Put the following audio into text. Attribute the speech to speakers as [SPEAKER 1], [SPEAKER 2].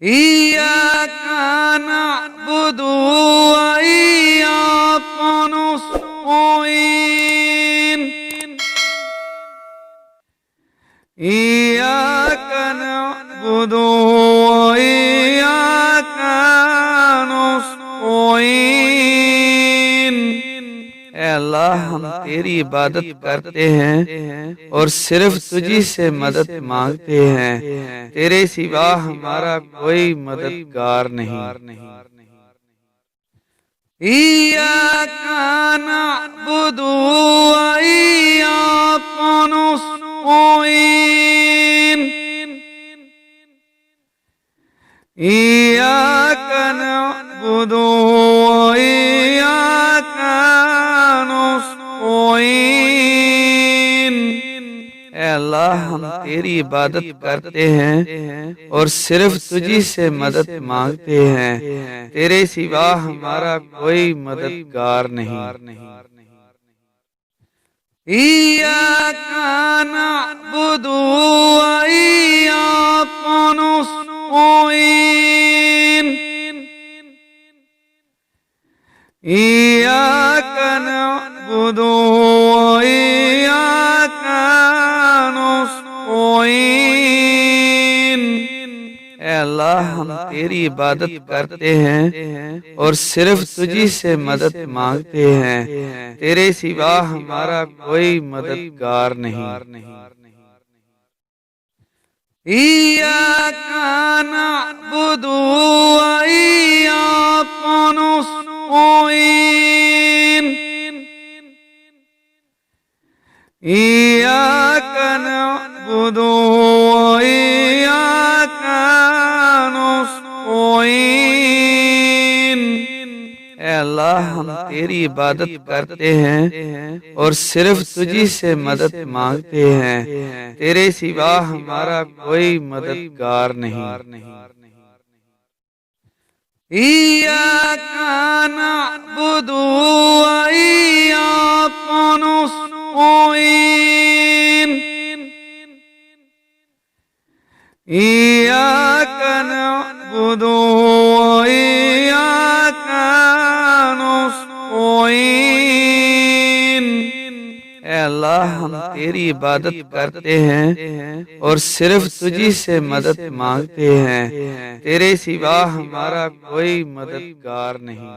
[SPEAKER 1] इय्याका नअबुदु व इय्याका नस्तईन। इय्याका नअबुदु व इय्याका नस्तईन। ऐ अल्लाह, हम तेरी इबादत करते हैं और सिर्फ तुझी से मदद मांगते हैं। तेरे सिवा हमारा कोई मददगार नहीं। इय्याका नअबुदु व इय्याका नस्तईन। इय्याका नअबुदु व इय्याका नस्तईन। ऐ अल्लाह, हम तेरी इबादत करते हैं और सिर्फ तुझी से मदद मांगते हैं। तेरे सिवा हमारा कोई मददगार नहीं। इय्याका नअबुदु व इय्याका नस्तईन। इय्याका नअबुदु व इय्याका नस्तईन। ऐ अल्लाह, हम तेरी इबादत करते हैं और सिर्फ तुझी से मदद मांगते हैं। तेरे सिवा हमारा कोई मददगार नहीं। इय्याका नअबुदु व इय्याका नस्तईन। इय्याका नअबुदु व इय्याका नस्तईन। ऐ अल्लाह, हम तेरी इबादत करते हैं और सिर्फ तुझी से मदद मांगते हैं। तेरे सिवा हमारा कोई मददगार नहीं। इय्याका नअबुदु व इय्याका नस्तईन। इय्याका नअबुदु व इय्याका नस्तईन। ऐ अल्लाह, हम तेरी इबादत करते हैं और सिर्फ तुझी से मदद मांगते हैं। तेरे सिवा हमारा कोई मददगार नहीं।